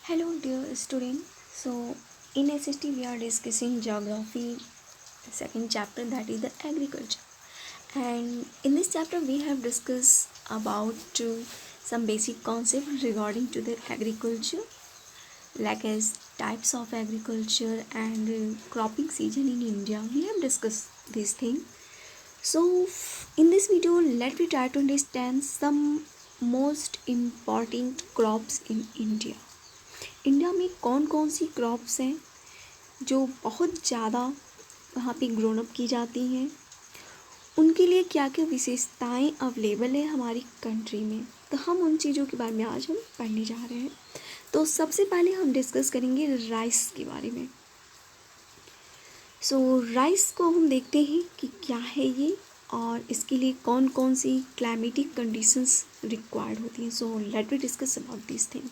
Hello, dear student. So, in SST, we are discussing geography, second chapter, that is the agriculture. And in this chapter, we have discussed about some basic concepts regarding to the agriculture, like as types of agriculture and cropping season in India. We have discussed these things. So, in this video, let me try to understand some most important crops in India. India में कौन कौन सी crops हैं जो बहुत ज़्यादा वहाँ पे grown up की जाती हैं, उनके लिए क्या क्या विशेषताएं अवेलेबल है हमारी कंट्री में, तो हम उन चीज़ों के बारे में आज हम पढ़ने जा रहे हैं। तो सबसे पहले हम डिस्कस करेंगे राइस के बारे में। राइस को हम देखते हैं कि क्या है ये और इसके लिए कौन कौन सी क्लाइमेटिक कंडीशंस रिक्वायर्ड होती हैं। So let we discuss about this thing.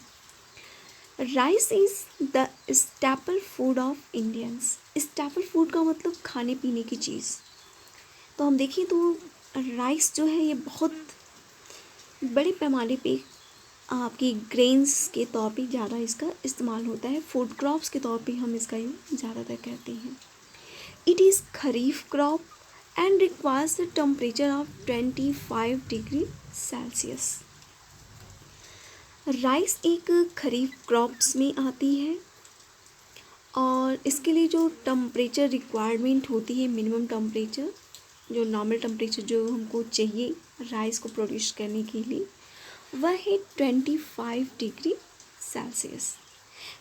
Rice is the staple food of Indians. Staple food का मतलब खाने पीने की चीज़। तो हम देखें तो राइस जो है ये बहुत बड़े पैमाने पे आपकी ग्रेन्स के तौर पे ज़्यादा इसका इस्तेमाल होता है। फूड क्रॉप्स के तौर पे हम इसका यूज़ ज़्यादातर करते हैं। It is kharif crop and requires the temperature of 25 degree Celsius. Rice एक खरीफ क्रॉप्स में आती है और इसके लिए जो टेम्परेचर रिक्वायरमेंट होती है, मिनिमम टेम्परेचर, जो नॉर्मल टेम्परेचर जो हमको चाहिए राइस को प्रोड्यूस करने के लिए, वह है 25 डिग्री सेल्सियस।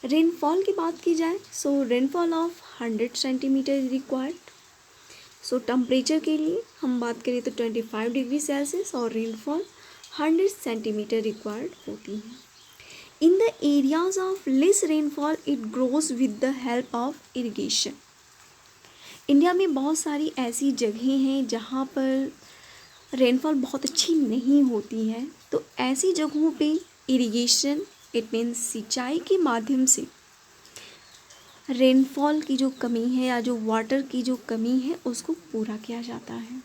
रेनफॉल की बात की जाए rainfall of 100 centimetre required. Temperature के लिए हम बात करें तो 25 डिग्री सेल्सियस और रेनफॉल 100 सेंटीमीटर रिक्वायर्ड होती हैं। In the areas of less rainfall it grows with the help of irrigation. India में बहुत सारी ऐसी जगहें हैं जहाँ पर रेनफॉल बहुत अच्छी नहीं होती है, तो ऐसी जगहों पे इरिगेशन, इट मीन्स सिंचाई के माध्यम से रेनफॉल की जो कमी है या जो वाटर की जो कमी है उसको पूरा किया जाता है।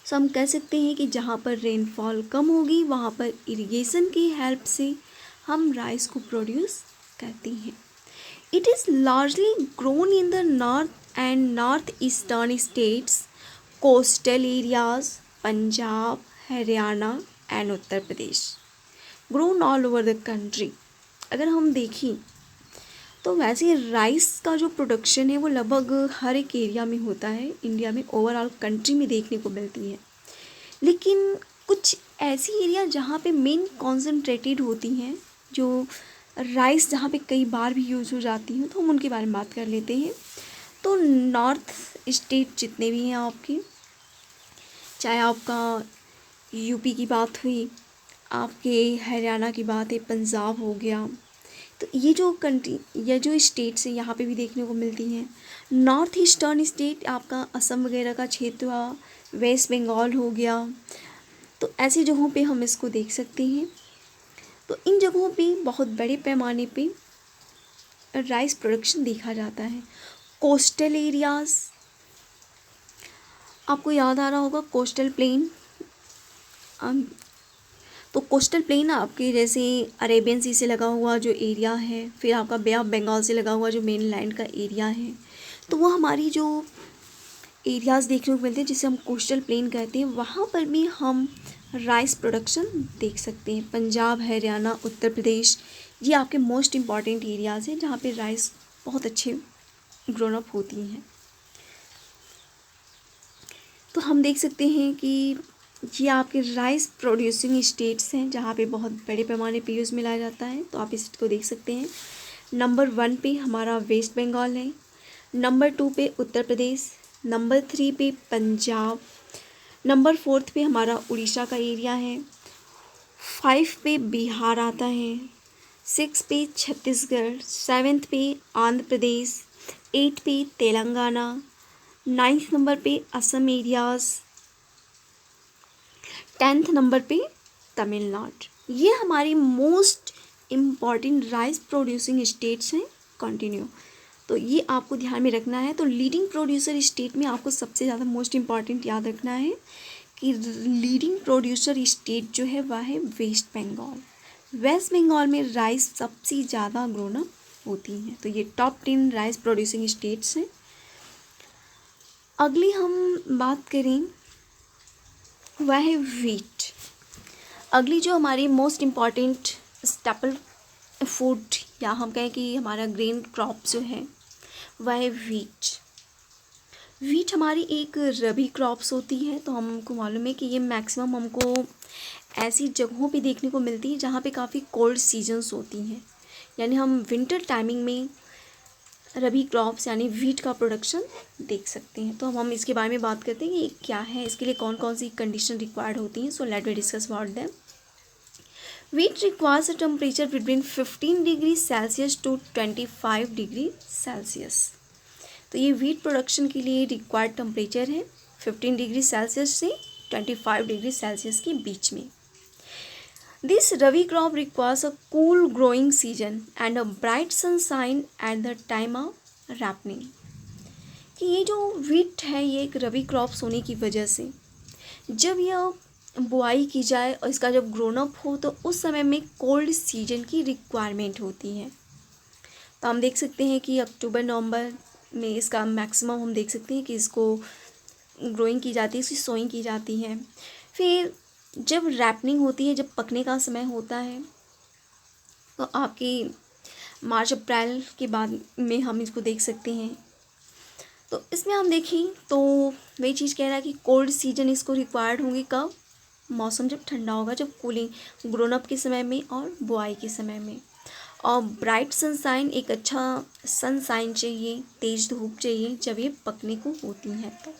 हम कह सकते हैं कि जहाँ पर रेनफॉल कम होगी वहाँ पर इरिगेशन की हेल्प से हम राइस को प्रोड्यूस करते हैं। It is largely grown in the north and north eastern states, coastal areas, Punjab, Haryana and Uttar Pradesh, grown all over the country. अगर हम देखें तो वैसे राइस का जो प्रोडक्शन है वो लगभग हर एक एरिया में होता है, इंडिया में ओवरऑल कंट्री में देखने को मिलती है। लेकिन कुछ ऐसी एरिया जहाँ पे मेन कॉन्सेंट्रेटेड होती हैं, जो राइस जहाँ पे कई बार भी यूज़ हो जाती हैं, तो हम उनके बारे में बात कर लेते हैं। तो नॉर्थ स्टेट जितने भी हैं आपके, चाहे आपका यूपी की बात हुई, आपके हरियाणा की बात है, पंजाब हो गया, तो ये जो कंट्री या जो स्टेट्स हैं यहाँ पे भी देखने को मिलती हैं। नॉर्थ ईस्टर्न स्टेट आपका असम वगैरह का क्षेत्र हुआ, वेस्ट बंगाल हो गया, तो ऐसी जगहों पे हम इसको देख सकते हैं। तो इन जगहों पे बहुत बड़े पैमाने पे राइस प्रोडक्शन देखा जाता है। कोस्टल एरियाज़, आपको याद आ रहा होगा कोस्टल प्लेन। तो कोस्टल प्लेन आपके जैसे अरेबियन सी से लगा हुआ जो एरिया है, फिर आपका बे ऑफ बंगाल से लगा हुआ जो मेन लैंड का एरिया है, तो वो हमारी जो एरियाज़ देखने को मिलते हैं जिसे हम कोस्टल प्लेन कहते हैं, वहाँ पर भी हम राइस प्रोडक्शन देख सकते हैं। पंजाब, हरियाणा, उत्तर प्रदेश, ये आपके मोस्ट इम्पॉर्टेंट एरियाज़ हैं जहाँ पे राइस बहुत अच्छे ग्रोन अप होती हैं। तो हम देख सकते हैं कि ये आपके राइस प्रोड्यूसिंग स्टेट्स हैं जहाँ पे बहुत बड़े पैमाने पे यूज़ में लाया जाता है। तो आप इसको देख सकते हैं। नंबर 1 पे हमारा वेस्ट बंगाल है, नंबर 2 पे उत्तर प्रदेश, नंबर 3 पे पंजाब, नंबर 4 पे हमारा उड़ीसा का एरिया है, 5 पे बिहार आता है, 6 पे छत्तीसगढ़, 7 पे आंध्र प्रदेश, 8 पे तेलंगाना, 9th नंबर पे असम एरियाज़, 10th नंबर पे तमिलनाडु। ये हमारी most important rice producing states हैं। कंटिन्यू, तो ये आपको ध्यान में रखना है। तो लीडिंग प्रोड्यूसर स्टेट में आपको सबसे ज़्यादा मोस्ट इम्पॉर्टेंट याद रखना है कि लीडिंग प्रोड्यूसर स्टेट जो है वह है वेस्ट बंगाल। वेस्ट बंगाल में राइस सबसे ज़्यादा ग्रोन अप होती हैं। तो ये टॉप 10 राइस प्रोड्यूसिंग स्टेट्स हैं। अगली हम बात करें वह है वीट। अगली जो हमारी मोस्ट इम्पॉर्टेंट स्टेपल फूड या हम कहें कि हमारा ग्रेन क्रॉप जो है वह है वीट। वीट हमारी एक रबी क्रॉप्स होती है। तो हमको मालूम है कि ये मैक्सिमम हमको ऐसी जगहों पे देखने को मिलती है जहाँ पे काफ़ी कोल्ड सीजन्स होती हैं, यानी हम विंटर टाइमिंग में रबी क्रॉप्स यानी वीट का प्रोडक्शन देख सकते हैं। तो हम इसके बारे में बात करते हैं कि ये क्या है, इसके लिए कौन कौन सी कंडीशन रिक्वायर्ड होती हैं। So let we discuss about them. Wheat requires a temperature between 15 degree Celsius to 25 degree Celsius. तो ये वीट प्रोडक्शन के लिए रिक्वायर्ड टेम्परेचर है 15 डिग्री सेल्सियस से 25 डिग्री सेल्सियस के बीच में। This rabi crop requires a cool growing season and a bright sunshine at the time of ripening. कि ये जो वीट है ये एक रबी क्रॉप्स होने की वजह से जब यह बुआई की जाए और इसका जब ग्रोन अप हो तो उस समय में कोल्ड सीजन की रिक्वायरमेंट होती है। तो हम देख सकते हैं कि अक्टूबर नवंबर में इसका मैक्सिमम हम देख सकते हैं कि इसको ग्रोइंग की जाती है, इसकी सोइंग की जाती है। फिर जब रैपनिंग होती है, जब पकने का समय होता है, तो आपकी मार्च अप्रैल के बाद में हम इसको देख सकते हैं। तो इसमें हम देखें तो वही चीज़ कह रहा है कि कोल्ड सीजन इसको रिक्वायर्ड होंगे कब, मौसम जब ठंडा होगा, जब कूलिंग ग्रोन अप के समय में और बुआई के समय में। और ब्राइट सनशाइन, एक अच्छा सनशाइन चाहिए, तेज़ धूप चाहिए जब ये पकने को होती हैं। तो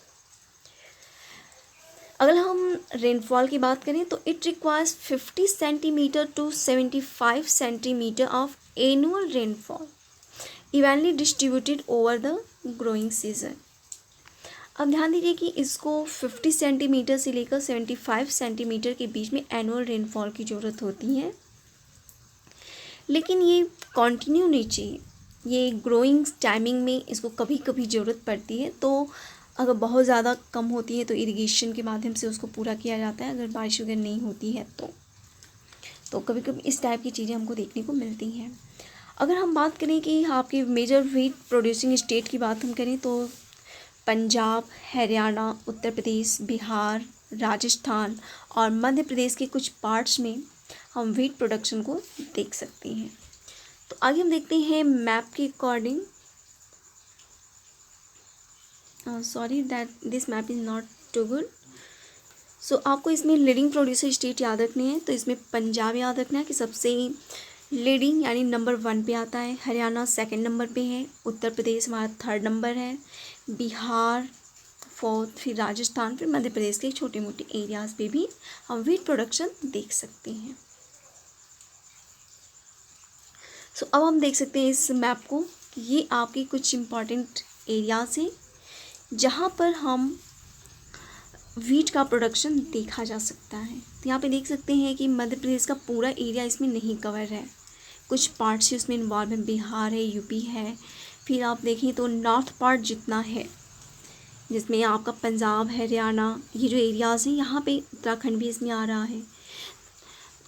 अगर हम रेनफॉल की बात करें तो it requires 50 centimetre to 75 centimetre of annual rainfall evenly distributed over the growing season. अब ध्यान दीजिए कि इसको 50 सेंटीमीटर से लेकर 75 सेंटीमीटर के बीच में एनुअल रेनफॉल की ज़रूरत होती है, लेकिन ये कॉन्टिन्यू नहीं चाहिए। ये ग्रोइंग टाइमिंग में इसको कभी कभी ज़रूरत पड़ती है। तो अगर बहुत ज़्यादा कम होती है तो इरिगेशन के माध्यम से उसको पूरा किया जाता है। अगर बारिश वगैरह नहीं होती है तो कभी कभी इस टाइप की चीज़ें हमको देखने को मिलती हैं। अगर हम बात करें कि आपके मेजर वीट प्रोड्यूसिंग स्टेट की बात हम करें तो पंजाब, हरियाणा, उत्तर प्रदेश, बिहार, राजस्थान और मध्य प्रदेश के कुछ पार्ट्स में हम वीट प्रोडक्शन को देख सकते हैं। तो आगे हम देखते हैं मैप के according. Sorry that this map is not too good. So आपको इसमें लीडिंग प्रोड्यूसर स्टेट याद रखने हैं। तो इसमें पंजाब याद रखना है कि सबसे लीडिंग यानी नंबर 1 पे आता है, हरियाणा सेकंड नंबर पे है, उत्तर प्रदेश हमारा 3rd नंबर है, बिहार 4th, फिर राजस्थान, फिर मध्य प्रदेश के छोटे मोटे एरियाज़ पे भी हम वीट प्रोडक्शन देख सकते हैं। सो अब हम देख सकते हैं इस मैप को, ये आपके कुछ इम्पॉर्टेंट एरियाज़ हैं जहाँ पर हम वीट का प्रोडक्शन देखा जा सकता है। तो यहाँ पे देख सकते हैं कि मध्य प्रदेश का पूरा एरिया इसमें नहीं कवर है, कुछ पार्ट्स इसमें इन्वॉल्व है, बिहार है, यूपी है। फिर आप देखें तो नॉर्थ पार्ट जितना है जिसमें आपका पंजाब, हरियाणा, ये जो एरियाज़ हैं, यहाँ पे उत्तराखंड भी इसमें आ रहा है,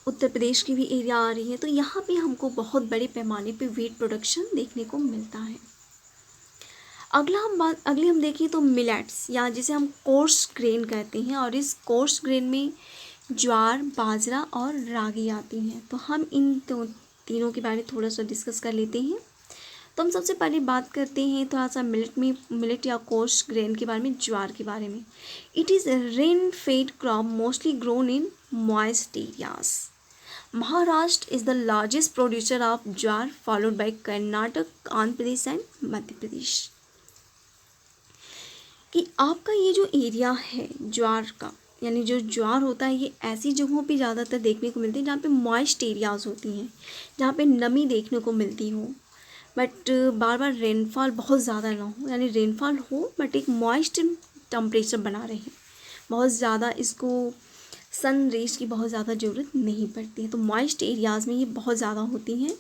उत्तर प्रदेश की भी एरिया आ रही है। तो यहाँ पे हमको बहुत बड़े पैमाने पे वीट प्रोडक्शन देखने को मिलता है। अगली हम देखें तो मिलेट्स या जिसे हम कोर्स ग्रेन कहते हैं, और इस कोर्स ग्रेन में ज्वार, बाजरा और रागी आती हैं। तो हम इन तीनों के बारे में थोड़ा सा डिस्कस कर लेते हैं। तो हम सबसे पहले बात करते हैं थोड़ा सा मिलेट या कोर्स ग्रेन के बारे में, ज्वार के बारे में। It is rain fed crop mostly grown in moist areas. Maharashtra is the largest producer of jowar followed by Karnataka, Andhra Pradesh and Madhya Pradesh. कि आपका ये जो एरिया है ज्वार का, यानी जो ज्वार होता है, ये ऐसी जगहों पे ज़्यादातर देखने को मिलती है जहाँ पे मॉइस्ट एरियाज़ होती हैं, जहाँ पे नमी देखने को मिलती हो, बट बार बार रेनफॉल बहुत ज़्यादा ना हो, यानी रेनफॉल हो बट एक मॉइस्ट टेम्परेचर बना रहे, बहुत ज़्यादा इसको सन रेज की बहुत ज़्यादा ज़रूरत नहीं पड़ती है। तो मॉइस्ट एरियाज़ में ये बहुत ज़्यादा होती हैं।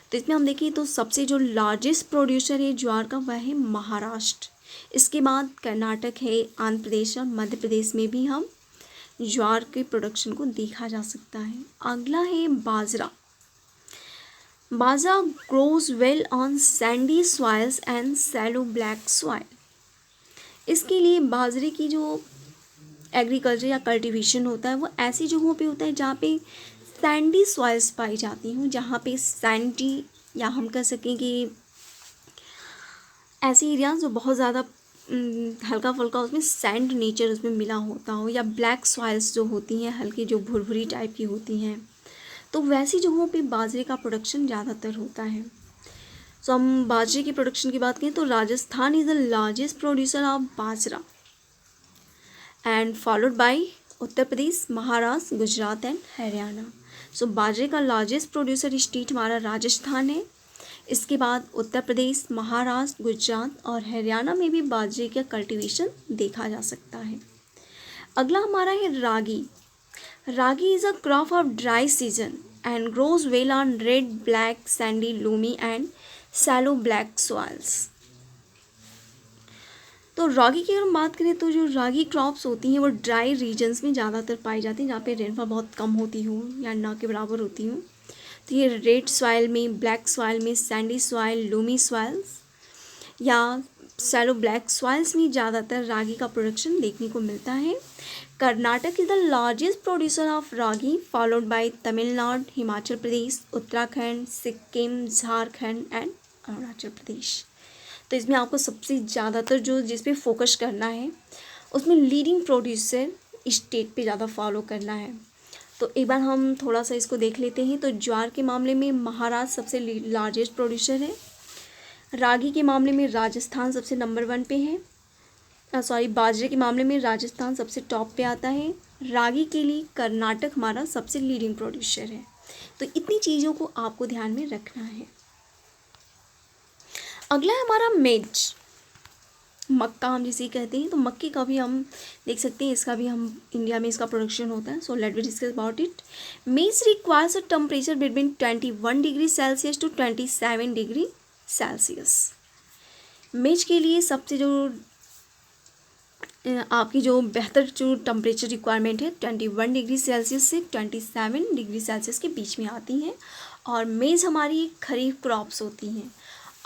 तो इसमें हम देखें तो सबसे जो लार्जेस्ट प्रोड्यूसर है ज्वार का वह है महाराष्ट्र। इसके बाद कर्नाटक है, आंध्र प्रदेश और मध्य प्रदेश में भी हम ज्वार के प्रोडक्शन को देखा जा सकता है। अगला है बाजरा। Bajra grows well on sandy soils and shallow black soil. इसके लिए बाजरे की जो एग्रीकल्चर या कल्टीवेशन होता है वो ऐसी जगहों पे होता है जहाँ पे सैंडी सॉइल्स पाई जाती हूँ, जहाँ पे सैंडी या हम कह सकें कि ऐसे एरियाज जो बहुत ज़्यादा हल्का फुल्का उसमें सैंड नेचर उसमें मिला होता हो, या ब्लैक सॉइल्स जो होती हैं हल्की जो भुरभुरी टाइप की होती हैं, तो वैसी जगहों पे बाजरे का प्रोडक्शन ज़्यादातर होता है। सो हम बाजरे की प्रोडक्शन की बात करें तो Rajasthan is the largest producer of bajra and followed by Uttar Pradesh, Maharashtra, Gujarat and Haryana. So बाजरे का लार्जेस्ट प्रोड्यूसर स्टेट हमारा राजस्थान है। इसके बाद उत्तर प्रदेश, महाराष्ट्र, गुजरात और हरियाणा में भी बाजरे का कल्टीवेशन देखा जा सकता है। अगला हमारा है रागी। Ragi is a crop of dry season and grows well on red, black, sandy, loamy and shallow black soils. तो रागी की अगर हम बात करें तो जो रागी क्रॉप्स होती हैं वो ड्राई रीजन्स में ज़्यादातर पाई जाती हैं, जहाँ पे रेनफॉल बहुत कम होती हो या ना के बराबर होती हो। तो ये रेड सॉइल में, ब्लैक सॉइल में, सैंडी सॉइल, लूमी सॉइल्स या सैलो ब्लैक सॉइल्स में ज़्यादातर रागी का प्रोडक्शन देखने को मिलता है। Karnataka is the largest producer of ragi followed by Tamil Nadu, Himachal Pradesh, Uttarakhand, Sikkim, Jharkhand and Arunachal Pradesh. तो इसमें आपको सबसे ज़्यादातर जो जिस पे फोकस करना है उसमें लीडिंग प्रोड्यूसर स्टेट पे ज़्यादा फॉलो करना है। तो एक बार हम थोड़ा सा इसको देख लेते हैं। तो ज्वार के मामले में महाराष्ट्र सबसे लार्जेस्ट प्रोड्यूसर है। रागी के मामले में राजस्थान सबसे नंबर 1 पे है। बाजरे के मामले में राजस्थान सबसे टॉप पे आता है। रागी के लिए कर्नाटक हमारा सबसे लीडिंग प्रोड्यूसर है। तो इतनी चीज़ों को आपको ध्यान में रखना है। अगला है हमारा मेज, मक्का हम जिसे कहते हैं। तो मक्के का भी हम देख सकते हैं, इसका भी हम इंडिया में इसका प्रोडक्शन होता है। So let we discuss about it. Maize requires a temperature between 21 degree Celsius to 27 degree Celsius. Maize के लिए सबसे जो आपकी जो बेहतर जो टेम्परेचर रिक्वायरमेंट है 21 डिग्री सेल्सियस से 27 डिग्री सेल्सियस के बीच में आती हैं। और मेज हमारी खरीफ क्रॉप्स होती हैं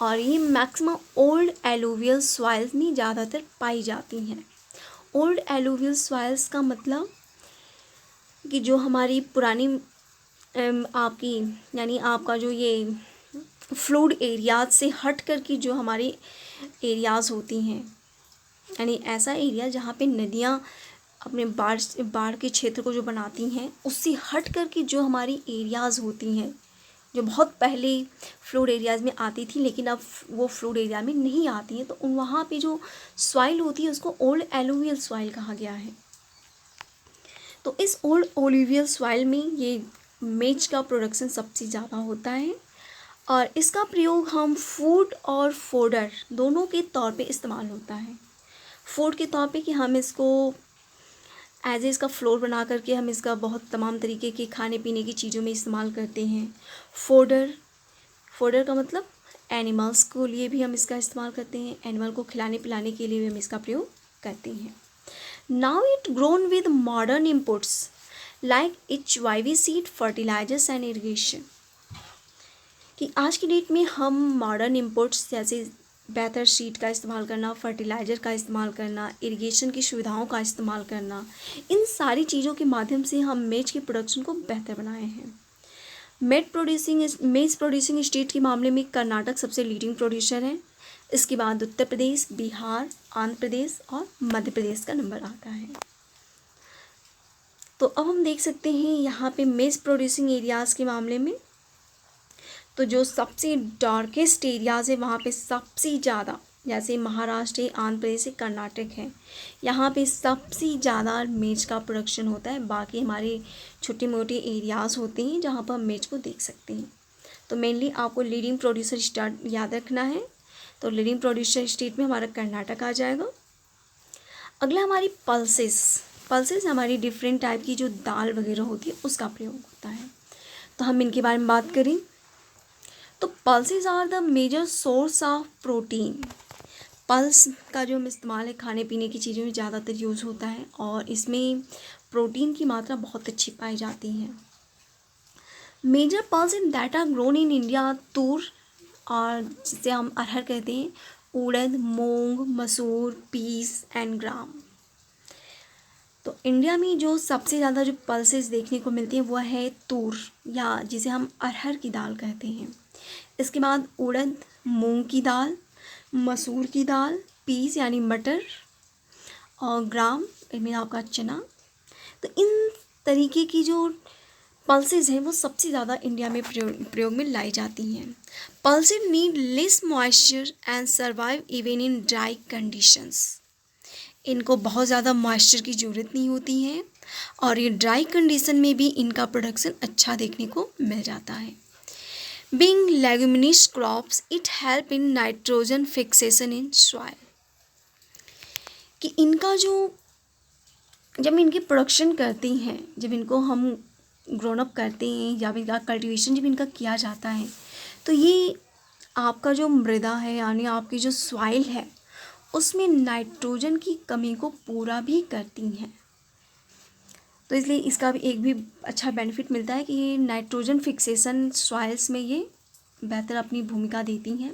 और ये मैक्सिमम ओल्ड एलुवियल सॉइल्स में ज़्यादातर पाई जाती हैं। ओल्ड एलुवियल सॉइल्स का मतलब कि जो हमारी पुरानी आपकी यानी आपका जो ये फ्लूड एरियाज से हट कर की जो हमारी एरियाज़ होती हैं, यानी ऐसा एरिया जहाँ पे नदियाँ अपने बाढ़ के क्षेत्र को जो बनाती हैं उससे हट कर की जो हमारी एरियाज़ होती हैं, जो बहुत पहले फ्लूड एरियाज़ में आती थी लेकिन अब वो फ्लूड एरिया में नहीं आती हैं, तो वहाँ पे जो सॉइल होती है उसको ओल्ड एलुवियल सॉइल कहा गया है। तो इस ओल्ड एलुवियल सॉइल में ये मेज का प्रोडक्शन सबसे ज़्यादा होता है और इसका प्रयोग हम फूड और फोडर दोनों के तौर पे इस्तेमाल होता है। फूड के तौर पे कि हम इसको एज ए इसका फ्लोर बना करके हम इसका बहुत तमाम तरीके के खाने पीने की चीज़ों में इस्तेमाल करते हैं। फोडर का मतलब एनिमल्स को लिए भी हम इसका इस्तेमाल करते हैं, एनिमल को खिलाने पिलाने के लिए भी हम इसका प्रयोग करते हैं। Now it grown with modern inputs like HYV seed, fertilisers and irrigation. कि आज की डेट में हम मॉडर्न इनपुट्स जैसे बेहतर सीड का इस्तेमाल करना, फर्टिलाइज़र का इस्तेमाल करना, इरिगेशन की सुविधाओं का इस्तेमाल करना, इन सारी चीज़ों के माध्यम से हम मेज के प्रोडक्शन को बेहतर बनाए हैं। मेज प्रोड्यूसिंग स्टेट के मामले में कर्नाटक सबसे लीडिंग प्रोड्यूसर है। इसके बाद उत्तर प्रदेश, बिहार, आंध्र प्रदेश और मध्य प्रदेश का नंबर आता है। तो अब हम देख सकते हैं यहाँ पे मेज प्रोड्यूसिंग एरियाज़ के मामले में तो जो सबसे डार्केस्ट एरियाज़ है वहाँ पे सबसे ज़्यादा, जैसे महाराष्ट्र है, आंध्र प्रदेश है, कर्नाटक है, यहाँ पे सबसे ज़्यादा मेज का प्रोडक्शन होता है। बाकी हमारे छोटे मोटे एरियाज़ होते हैं जहाँ पर हम मेज को देख सकते हैं। तो मेनली आपको लीडिंग प्रोड्यूसर स्टेट याद रखना है। तो लीडिंग प्रोड्यूसर स्टेट में हमारा कर्नाटक आ जाएगा। अगला हमारी पल्सेस हमारी डिफरेंट टाइप की जो दाल वगैरह होती है उसका प्रयोग होता है। तो हम इनके बारे में बात करें तो pulses are the major source of protein. Pulse का जो हम इस्तेमाल है खाने पीने की चीज़ों में ज़्यादातर यूज़ होता है और इसमें प्रोटीन की मात्रा बहुत अच्छी पाई जाती है। Major pulses that are grown in India, tur, और जिसे हम अरहर कहते हैं, उड़द, मूंग, मसूर, पीस एंड ग्राम। तो इंडिया में जो सबसे ज़्यादा जो पल्सेस देखने को मिलती हैं वो है तूर, या जिसे हम अरहर की दाल कहते हैं। इसके बाद उड़द, मूंग की दाल, मसूर की दाल, पीस यानी मटर, और ग्राम इनमें आपका चना। तो इन तरीके की जो पल्सेस हैं वो सबसे ज़्यादा इंडिया में प्रयोग में लाई जाती हैं। Pulses need less moisture and survive even in dry conditions. इनको बहुत ज़्यादा मॉइस्चर की ज़रूरत नहीं होती है और ये ड्राई कंडीशन में भी इनका प्रोडक्शन अच्छा देखने को मिल जाता है। Being leguminous crops, it help in nitrogen fixation in soil. कि इनका जो जब इनकी प्रोडक्शन करती हैं, जब इनको हम ग्रोन अप करते हैं या फिर इनका कल्टीवेशन जब इनका किया जाता है, तो ये आपका जो मृदा है यानी आपकी जो सॉइल है उसमें नाइट्रोजन की कमी को पूरा भी करती हैं। तो इसलिए इसका भी एक भी अच्छा बेनिफिट मिलता है कि ये नाइट्रोजन फिक्सेशन सॉइल्स में ये बेहतर अपनी भूमिका देती हैं।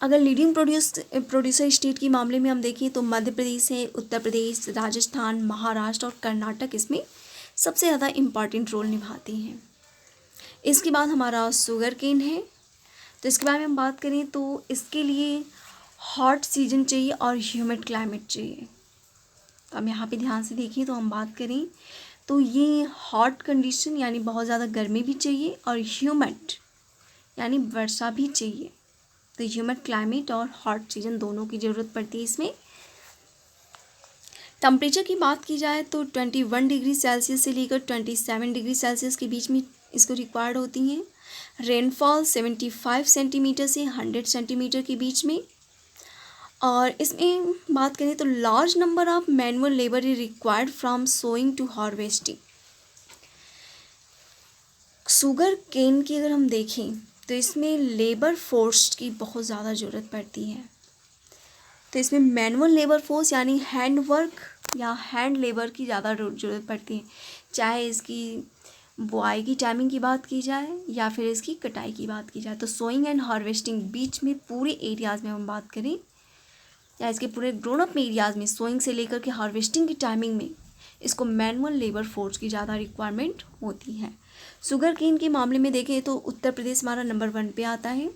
अगर लीडिंग प्रोड्यूसर स्टेट के मामले में हम देखें तो मध्य प्रदेश है, उत्तर प्रदेश, राजस्थान, महाराष्ट्र और कर्नाटक इसमें सबसे ज़्यादा इम्पॉर्टेंट रोल निभाती हैं। इसके बाद हमारा शुगर केन है। तो इसके बारे में हम बात करें तो इसके लिए हॉट सीजन चाहिए और ह्यूमिड क्लाइमेट चाहिए। तो हम यहाँ पे ध्यान से देखिए तो हम बात करें तो ये हॉट कंडीशन यानी बहुत ज़्यादा गर्मी भी चाहिए और ह्यूमिड यानी वर्षा भी चाहिए। तो ह्यूमिड क्लाइमेट और हॉट सीजन दोनों की ज़रूरत पड़ती है इसमें। टेम्परेचर की बात की जाए तो 21 डिग्री सेल्सियस से लेकर 27 डिग्री सेल्सियस के बीच में इसको रिक्वायर्ड होती हैं। रेनफॉल 75 सेंटीमीटर से 100 सेंटीमीटर के बीच में। और इसमें बात करें तो large number of manual labour is required from sowing to harvesting. Sugarcane की अगर हम देखें तो इसमें लेबर फोर्स की बहुत ज़्यादा ज़रूरत पड़ती है। तो इसमें मैनुअल लेबर फोर्स यानी हैंड वर्क या हैंड लेबर की ज़्यादा ज़रूरत पड़ती है, चाहे इसकी बुआई की टाइमिंग की बात की जाए या फिर इसकी कटाई की बात की जाए। तो सोइंग एंड हार्वेस्टिंग बीच में पूरे एरियाज़ में हम बात करें या इसके पूरे ग्रोन अप एरियाज़ में सोइंग से लेकर के हार्वेस्टिंग की टाइमिंग में इसको मैनुअल लेबर फोर्स की ज़्यादा रिक्वायरमेंट होती है। शुगर केन के मामले में देखें तो उत्तर प्रदेश हमारा नंबर 1 पे आता है।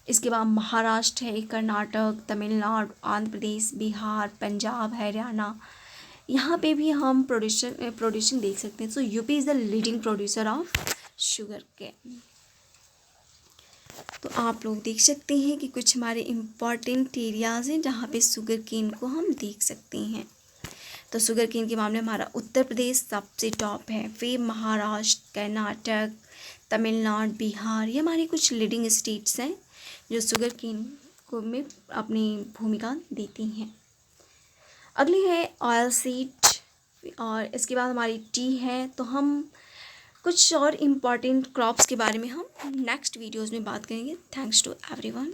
इसके बाद महाराष्ट्र है, कर्नाटक, तमिलनाडु, आंध्र प्रदेश, बिहार, पंजाब, हरियाणा, यहाँ पे भी हम प्रोड्यूसिंग देख सकते हैं। So UP is the leading producer of sugar cane. तो आप लोग देख सकते हैं कि कुछ हमारे इम्पॉर्टेंट एरियाज़ हैं जहाँ पे शुगर केन को हम देख सकते हैं। तो शुगर केन के मामले में हमारा उत्तर प्रदेश सबसे टॉप है, फिर महाराष्ट्र, कर्नाटक, तमिलनाडु, बिहार, ये हमारे कुछ लीडिंग स्टेट्स हैं जो शुगर केन को में अपनी भूमिका देती हैं। अगली है ऑयल सीड और इसके बाद हमारी टी है। तो हम कुछ और इम्पॉर्टेंट क्रॉप्स के बारे में हम नेक्स्ट वीडियोज़ में बात करेंगे। Thanks to everyone.